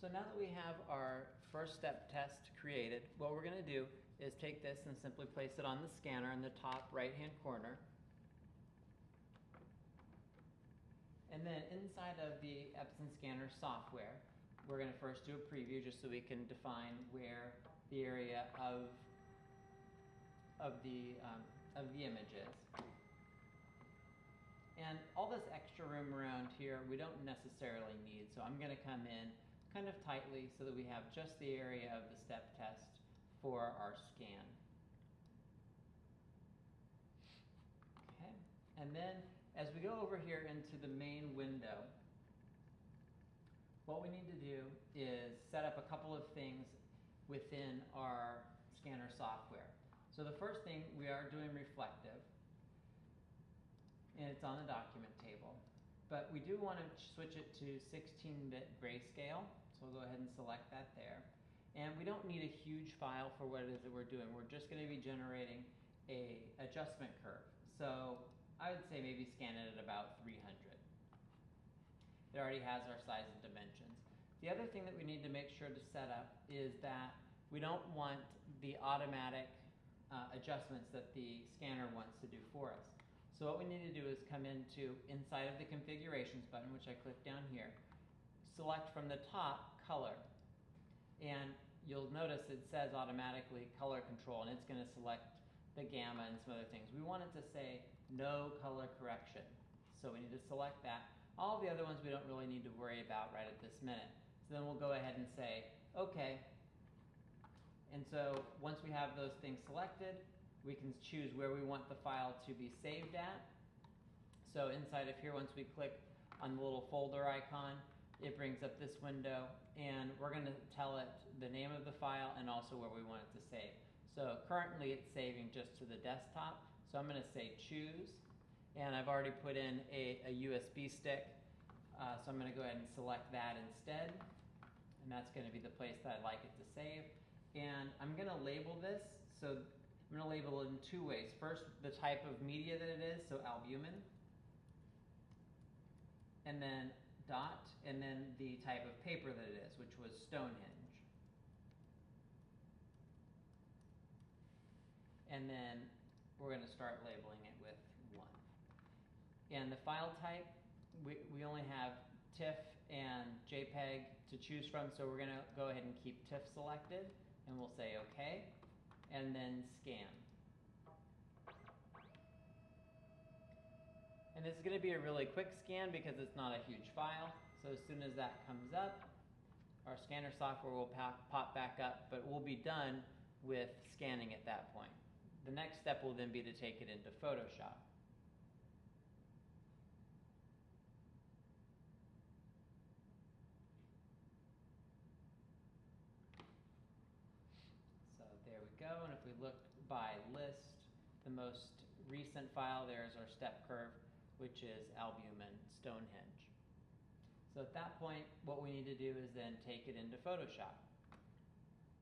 So now that we have our first step test created, what we're going to do is take this and simply place it on the scanner in the top right-hand corner. And then inside of the Epson scanner software, we're going to first do a preview just so we can define where the area of the image is. And all this extra room around here we don't necessarily need, so I'm going to come in kind of tightly so that we have just the area of the step test for our scan. Okay, and then as we go over here into the main window, what we need to do is set up a couple of things within our scanner software. So the first thing, we are doing reflective, and it's on the document table. But we do want to switch it to 16-bit grayscale, so we'll go ahead and select that there. And we don't need a huge file for what it is that we're doing. We're just going to be generating an adjustment curve. So I would say maybe scan it at about 300. It already has our size and dimensions. The other thing that we need to make sure to set up is that we don't want the automatic adjustments that the scanner wants to do for us. So what we need to do is come into inside of the configurations button, which I click down here, select from the top color, and you'll notice it says automatically color control, and it's going to select the gamma and some other things. We want it to say no color correction, so we need to select that. All the other ones we don't really need to worry about right at this minute. So then we'll go ahead and say okay. And so once we have those things selected, we can choose where we want the file to be saved at. So inside of here, once we click on the little folder icon, it brings up this window, and we're going to tell it the name of the file and also where we want it to save. So currently it's saving just to the desktop, so I'm going to say choose, and I've already put in a USB stick, so I'm going to go ahead and select that instead, and that's going to be the place that I'd like it to save. And I'm going to label this, so I'm going to label it in two ways. First, the type of media that it is, so albumen, and then dot, and then the type of paper that it is, which was Stonehenge. And then we're going to start labeling it with 1. And the file type, we only have TIFF and JPEG to choose from, so we're going to go ahead and keep TIFF selected, and we'll say OK, and then scan. And this is going to be a really quick scan because it's not a huge file. So as soon as that comes up, our scanner software will pop back up, but we'll be done with scanning at that point. The next step will then be to take it into Photoshop. So there we go, and if we look by list, the most recent file there is our step curve, which is Albumen Stonehenge. So at that point, what we need to do is then take it into Photoshop.